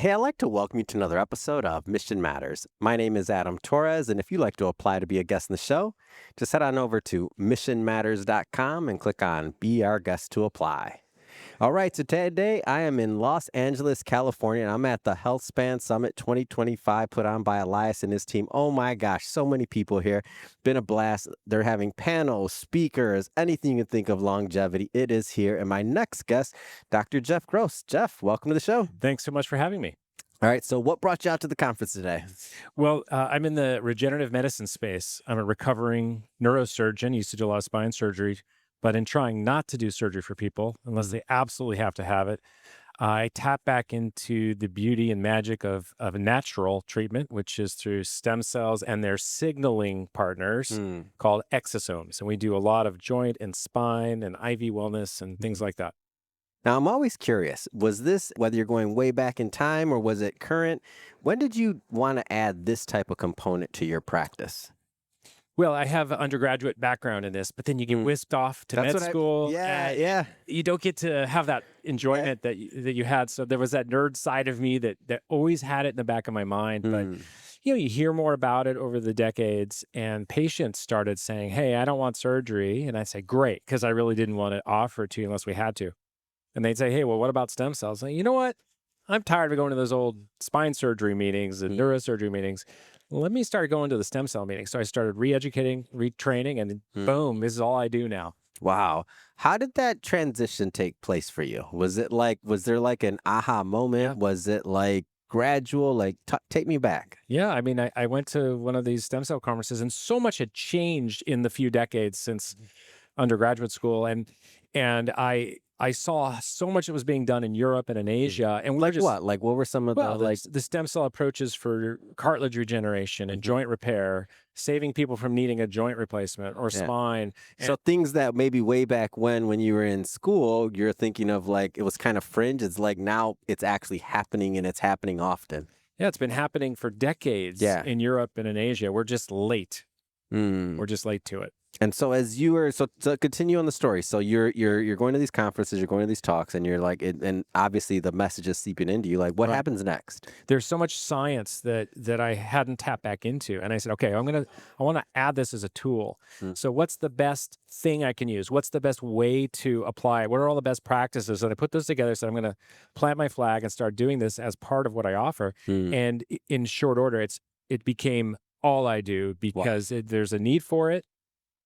Hey, I'd like to welcome you to another episode of Mission Matters. My name is Adam Torres, and if you'd like to apply to be a guest in the show, just head on over to missionmatters.com and click on Be Our Guest to apply. All right, so today I am in Los Angeles, California, and I'm at the HealthSpan Summit 2025 put on by Elias and his team. Oh my gosh, so many people here. Been a blast. They're having panels, speakers, anything you can think of longevity. It is here. And my next guest, Dr. Jeff Gross. Jeff, welcome to the show. Thanks so much for having me. All right, so what brought you out to the conference today? Well, I'm in the regenerative medicine space. I'm a recovering neurosurgeon, used to do a lot of spine surgery, but in trying not to do surgery for people, unless they absolutely have to have it, I tap back into the beauty and magic of a natural treatment, which is through stem cells and their signaling partners called exosomes. And we do a lot of joint and spine and IV wellness and things like that. Now, I'm always curious, was this, whether you're going way back in time or was it current, when did you want to add this type of component to your practice? Well, I have an undergraduate background in this, but then you get whisked off to med school. Yeah. You don't get to have that enjoyment that you had. So there was that nerd side of me that always had it in the back of my mind. But, you hear more about it over the decades, and patients started saying, hey, I don't want surgery. And I say, great, because I really didn't want to offer it to you unless we had to. And they'd say, hey, well, what about stem cells? And you know what? I'm tired of going to those old spine surgery meetings and neurosurgery meetings. Let me start going to the stem cell meetings. So I started re-educating, retraining, and boom, this is all I do now. Wow. How did that transition take place for you? Was there like an aha moment? Yeah. Was it like gradual? Like, take me back. Yeah, I mean, I went to one of these stem cell conferences, and so much had changed in the few decades since undergraduate school. And I saw so much that was being done in Europe and in Asia. And Like what? Like what were some of the stem cell approaches for cartilage regeneration and joint repair, saving people from needing a joint replacement or spine. So things that maybe way back when you were in school, you're thinking of like it was kind of fringe. It's like now it's actually happening and it's happening often. Yeah, it's been happening for decades in Europe and in Asia. We're just late. We're just late to it. And so as you were, so to continue on the story, so you're going to these conferences, you're going to these talks, and you're like, and obviously the message is seeping into you. Like, what happens next? There's so much science that I hadn't tapped back into, and I said, okay, I want to add this as a tool. So what's the best thing I can use? What's the best way to apply it? What are all the best practices? And I put those together. So I'm going to plant my flag and start doing this as part of what I offer. And in short order, it became all I do because there's a need for it.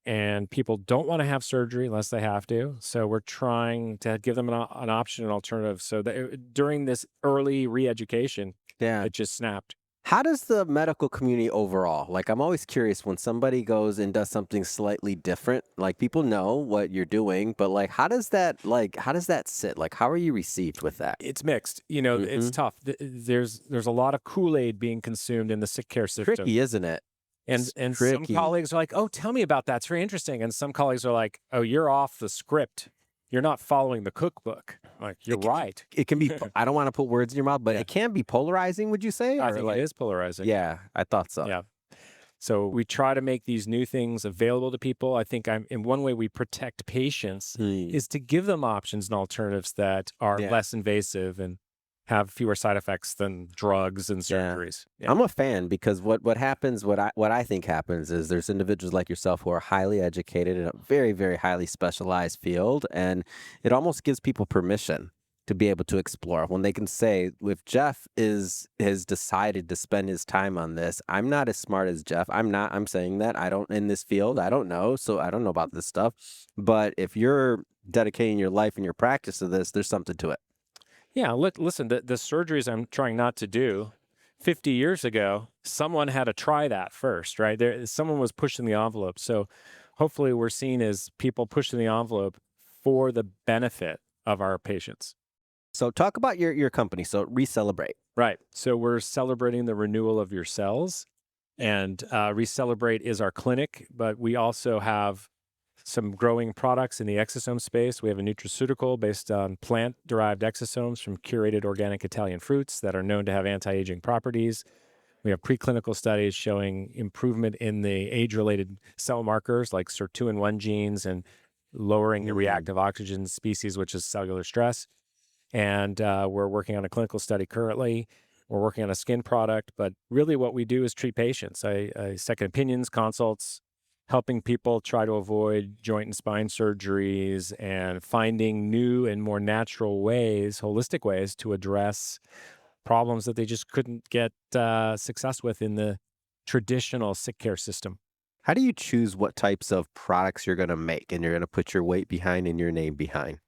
And people don't want to have surgery unless they have to. So we're trying to give them an option, an alternative. So that during this early re-education, it just snapped. How does the medical community overall, like I'm always curious when somebody goes and does something slightly different, like people know what you're doing, but like how does that sit? Like how are you received with that? It's mixed. It's tough. There's a lot of Kool-Aid being consumed in the sick care system. Tricky, isn't it? And some colleagues are like, oh, tell me about that. It's very interesting. And some colleagues are like, oh, you're off the script. You're not following the cookbook. Like, you're right. It can be, I don't want to put words in your mouth, but it can be polarizing, would you say? I think it is polarizing. Yeah, I thought so. Yeah. So we try to make these new things available to people. I think in one way we protect patients is to give them options and alternatives that are less invasive and have fewer side effects than drugs and surgeries. Yeah. I'm a fan because what happens, what I think happens is there's individuals like yourself who are highly educated in a very, very highly specialized field, and it almost gives people permission to be able to explore when they can say, if Jeff has decided to spend his time on this, I'm not as smart as Jeff. I'm saying that in this field, I don't know. So I don't know about this stuff, but if you're dedicating your life and your practice to this, there's something to it. Yeah, listen, the surgeries I'm trying not to do, 50 years ago, someone had to try that first, right? Someone was pushing the envelope. So hopefully we're seen as people pushing the envelope for the benefit of our patients. So talk about your company. So Recelebrate. Right. So we're celebrating the renewal of your cells. And Recelebrate is our clinic, but we also have some growing products in the exosome space. We have a nutraceutical based on plant-derived exosomes from curated organic Italian fruits that are known to have anti-aging properties. We have preclinical studies showing improvement in the age-related cell markers like sirtuin-1 genes and lowering the reactive oxygen species, which is cellular stress. And we're working on a clinical study currently. We're working on a skin product, but really what we do is treat patients. I second opinions, consults, helping people try to avoid joint and spine surgeries and finding new and more natural ways, holistic ways to address problems that they just couldn't get success with in the traditional sick care system. How do you choose what types of products you're going to make and you're going to put your weight behind and your name behind?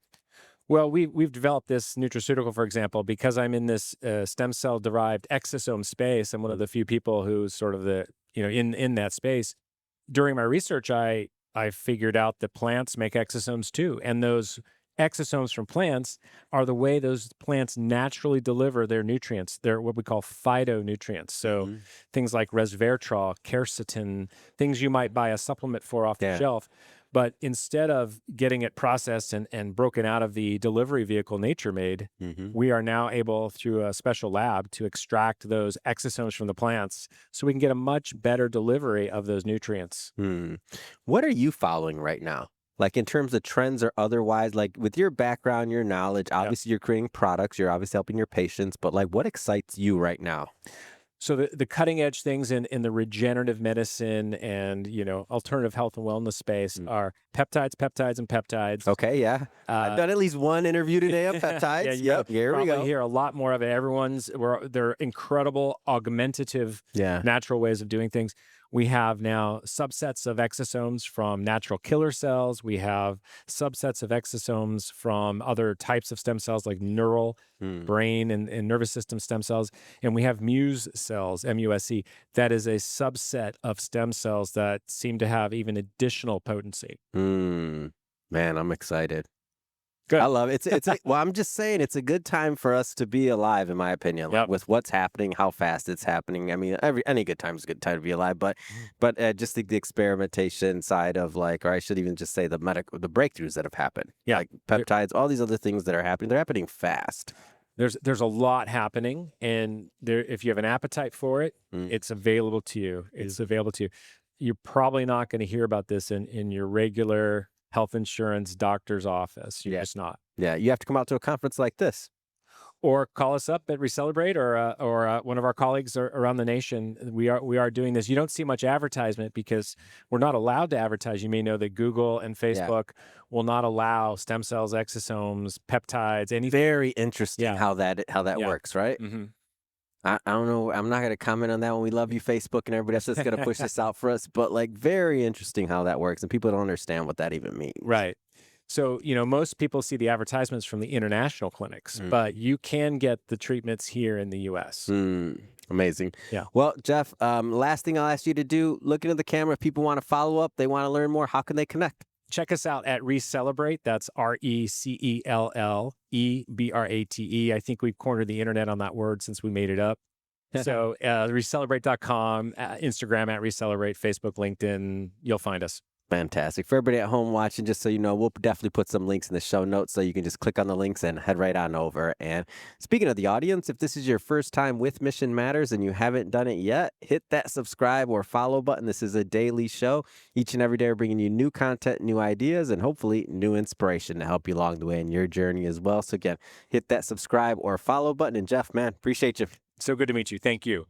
Well, we've developed this nutraceutical, for example, because I'm in this stem cell derived exosome space. I'm one of the few people who's sort of the in that space. During my research, I figured out that plants make exosomes too, and those exosomes from plants are the way those plants naturally deliver their nutrients. They're what we call phytonutrients. So Mhm. things like resveratrol, quercetin, things you might buy a supplement for off the Yeah. shelf. But instead of getting it processed and broken out of the delivery vehicle nature made, Hmm. we are now able through a special lab to extract those exosomes from the plants so we can get a much better delivery of those nutrients. Hmm. What are you following right now? Like in terms of trends or otherwise, like with your background, your knowledge, Yeah. obviously you're creating products, you're obviously helping your patients, but like what excites you right now? So the cutting edge things in the regenerative medicine and alternative health and wellness space Mm. are peptides, peptides, and peptides. Okay, yeah. I've Uh, done at least one interview today on yeah, peptides. you're gonna Yep, here we probably go. hear a lot more of it. They're incredible augmentative Yeah. natural ways of doing things. We have now subsets of exosomes from natural killer cells. We have subsets of exosomes from other types of stem cells like neural, Mm. brain, and nervous system stem cells. And we have Muse cells, MUSC, that is a subset of stem cells that seem to have even additional potency. Mm. Man, I'm excited. I Good. love it. Well, I'm just saying it's a good time for us to be alive, in my opinion, like Yep. with what's happening, how fast it's happening. I mean, any good time is a good time to be alive, but Mhm. just the experimentation side of like, or I should even just say the breakthroughs that have happened, Yeah. like peptides, all these other things that are happening, they're happening fast. There's a lot happening, and there if you have an appetite for it, Mm. it's available to you. It's available to you. You're probably not going to hear about this in your regular health insurance doctor's office. You're Yeah, just not. yeah. You have to come out to a conference like this. Or call us up at Recelebrate, or one of our colleagues around the nation. We are doing this. You don't see much advertisement because we're not allowed to advertise. You may know that Google and Yeah. Facebook will not allow stem cells, exosomes, peptides, anything. Very interesting Yeah, how that yeah. works, right? Hmm. I don't know. I'm not going to comment on that one. We love you, Facebook, and everybody else that's going to push this out for us. But like, very interesting how that works, and people don't understand what that even means. Right. So, most people see the advertisements from the international clinics, Mm. but you can get the treatments here in the US. Mm, amazing. Yeah. Well, Jeff, last thing I'll ask you to do: look into the camera. If people want to follow up, they want to learn more. How can they connect? Check us out at Recelebrate. That's RECELLEBRATE. I think we've cornered the internet on that word since we made it up. So, recelebrate.com, Instagram at Recelebrate, Facebook, LinkedIn, you'll find us. Fantastic. For everybody at home watching, just so you know, we'll definitely put some links in the show notes so you can just click on the links and head right on over. And speaking of the audience, if this is your first time with Mission Matters and you haven't done it yet, hit that subscribe or follow button. This is a daily show. Each and every day, we're bringing you new content, new ideas, and hopefully new inspiration to help you along the way in your journey as well. So again, hit that subscribe or follow button. And Jeff, man, appreciate you. So good to meet you. Thank you.